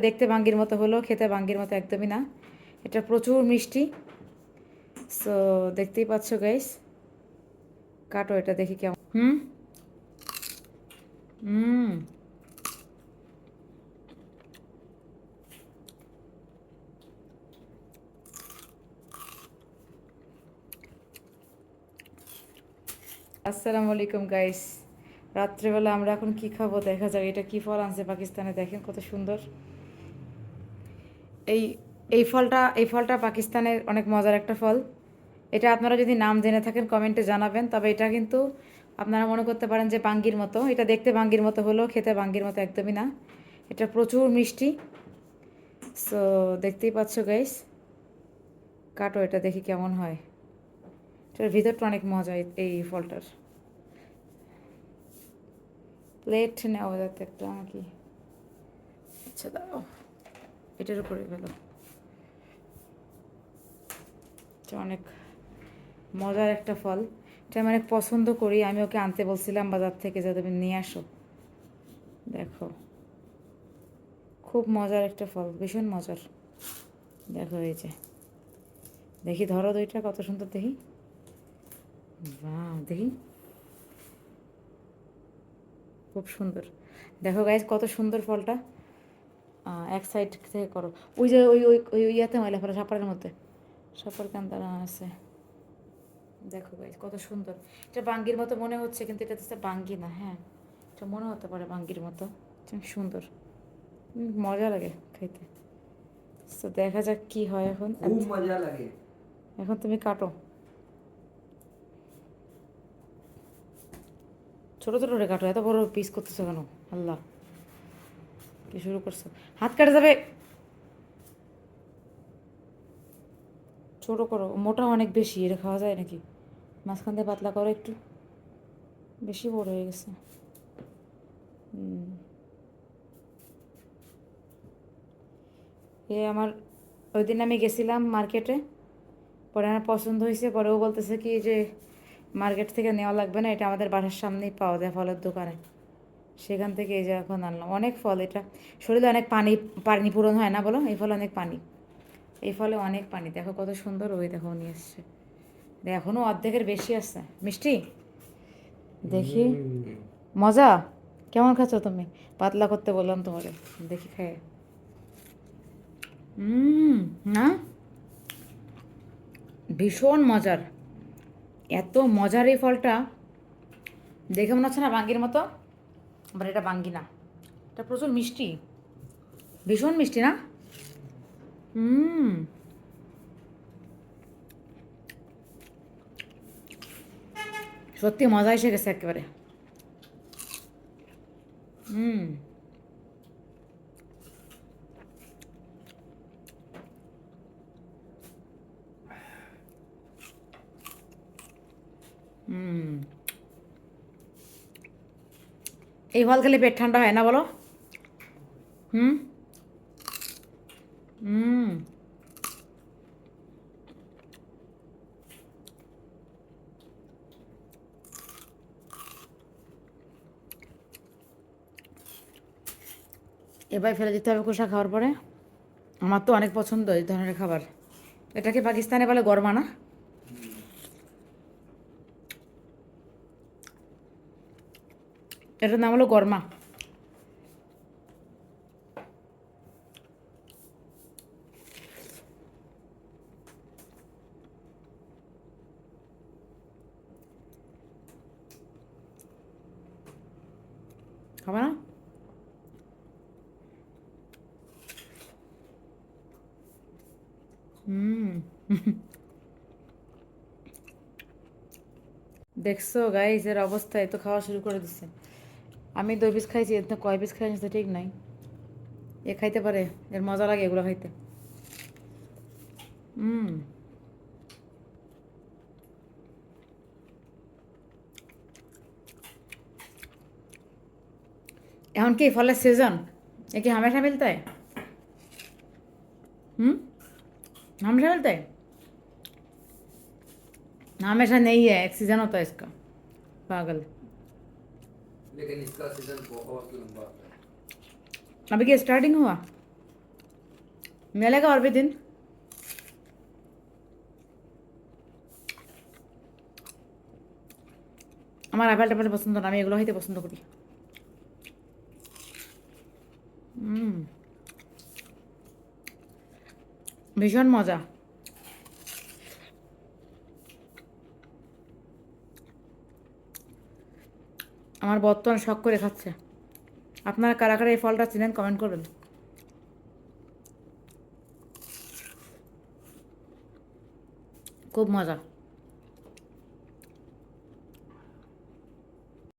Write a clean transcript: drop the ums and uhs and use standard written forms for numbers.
দেখতে বাঙ্গির মতো হলেও খেতে বাঙ্গির মতো একদমই না। এটা প্রচুর মিষ্টি। সো দেখতেই পাচ্ছ গাইস, কাটো এটা দেখি কেমন। হুম হুম আসসালামু আলাইকুম গাইস। রাত্রেবেলা আমরা এখন কি খাবো দেখা যাক। এটা কি ফল আনছে পাকিস্তানে, দেখেন কত সুন্দর। এই এই ফলটা পাকিস্তানের অনেক মজার একটা ফল। এটা আপনারা যদি নাম জেনে থাকেন কমেন্টে জানাবেন। তবে এটা কিন্তু আপনারা মনে করতে পারেন যে বাঙ্গির মতো, এটা দেখতে বাঙ্গির মতো হলেও খেতে বাঙ্গির মতো একদমই না। এটা প্রচুর মিষ্টি। সো দেখতেই পাচ্ছ গাইস, কাটো এটা দেখি কেমন হয়। এটার ভিতরটা অনেক মজা এই ফলটার। প্লেট নেওয়া যাতে একটা নাকি, আচ্ছা দাও এটার উপরে ফেলো। এটা অনেক মজার একটা ফল। এটা আমি অনেক পছন্দ করি। আমি ওকে আনতে বলছিলাম বাজার থেকে যে তুমি নিয়ে আসো। দেখো খুব মজার একটা ফল, ভীষণ মজার। দেখো এই যে, দেখি ধরো দুইটা কত সুন্দর দেখি। বাহ দেখি, খুব সুন্দর। দেখো গাইজ কত সুন্দর ফলটা। এক সাইড থেকে করো। ওই যে ওই ওই ওই ইয়াতে ময়লা ফেলো, সাপারের মধ্যে সাপার কান্দারা আছে। দেখো গাইজ কত সুন্দর। এটা বাঙ্গির মতো মনে হচ্ছে কিন্তু এটা তো বাঙ্গি না। হ্যাঁ, এটা মনে হতে পারে বাঙ্গির মতো। সুন্দর, মজা লাগে খাইতে। তো দেখা যাক কি হয় এখন। খুব মজা লাগে। এখন তুমি কাটো, ছোটো ছোটো করে কাটো। এত বড় পিস করতেছো কেন? আল্লাহ, কি শুরু করছো? হাত কাটা যাবে। ছোটো করো, মোটা অনেক বেশি, এটা খাওয়া যায় নাকি? মাঝখান দিয়ে পাতলা করো একটু, বেশি বড় হয়ে গেছে। আমার ওই দিন আমি গেছিলাম মার্কেটে, পরে আমার পছন্দ হয়েছে। পরে ও বলতেছে কি যে মার্কেট থেকে নেওয়া লাগবে না, এটা আমাদের বাসার সামনেই পাওয়া যায় ফলের দোকানে। সেখান থেকে এই যে এখন আনলাম। অনেক ফল, এটা শরীরে অনেক পানি পানি পূরণ হয় না বলো? এই ফলে অনেক পানি, এই ফলে অনেক পানি। দেখো কত সুন্দর। ওই দেখো নিয়ে এসছে, এখনও অর্ধেকের বেশি আছে। মিষ্টি দেখি, মজা। কেমন খাচ্ছ তুমি? পাতলা করতে বললাম তোমাকে, দেখি খায়। না, ভীষণ মজার। এত মজার এই ফলটা, দেখে মনে হচ্ছে না বাঙ্গির মতো, বাট এটা বাঙ্গি না। এটা প্রচুর মিষ্টি, ভীষণ মিষ্টি না? হুম সত্যি মজা এসে গেছে একেবারে। হুম হুম এই ফল খেলে পেট ঠান্ডা হয় না বলো? হুম হুম এবার ফেলে দিতে হবে খোসা খাওয়ার পরে। আমার তো অনেক পছন্দ এই ধরনের খাবার। এটাকে পাকিস্তানে বলে গরমা না? এটার নাম হলো গরমা। খাবা না? হুম দেখছো গাইস এর অবস্থা, এত খাওয়া শুরু করে দিচ্ছে। আমি 2 পিস খাইছি, এর তো কয় পিস খাইছি তো ঠিক নাই। এ খাইতে পারে, এর মজা লাগে এগুলো খাইতে। হুম এখন কি फल सीजन? ये कि हमेशा मिलता है? हमेशा मिलता है? हमेशा नहीं है, एक सीजन होता है इसका। पागल, लेकिन इसका सीजन बहुत लंबा है। अभी क्या स्टार्टिंग हुआ? মেলেগা और भी दिन আমার আপেল টাপেল পছন্দ না, আমি এগুলো হইতে পছন্দ করি। ভীষণ মজা। আমার বর্তমান শখ করে খাচ্ছে। আপনারা কারা কারা এই ফলটা চিনেন কমেন্ট করবেন। খুব মজা।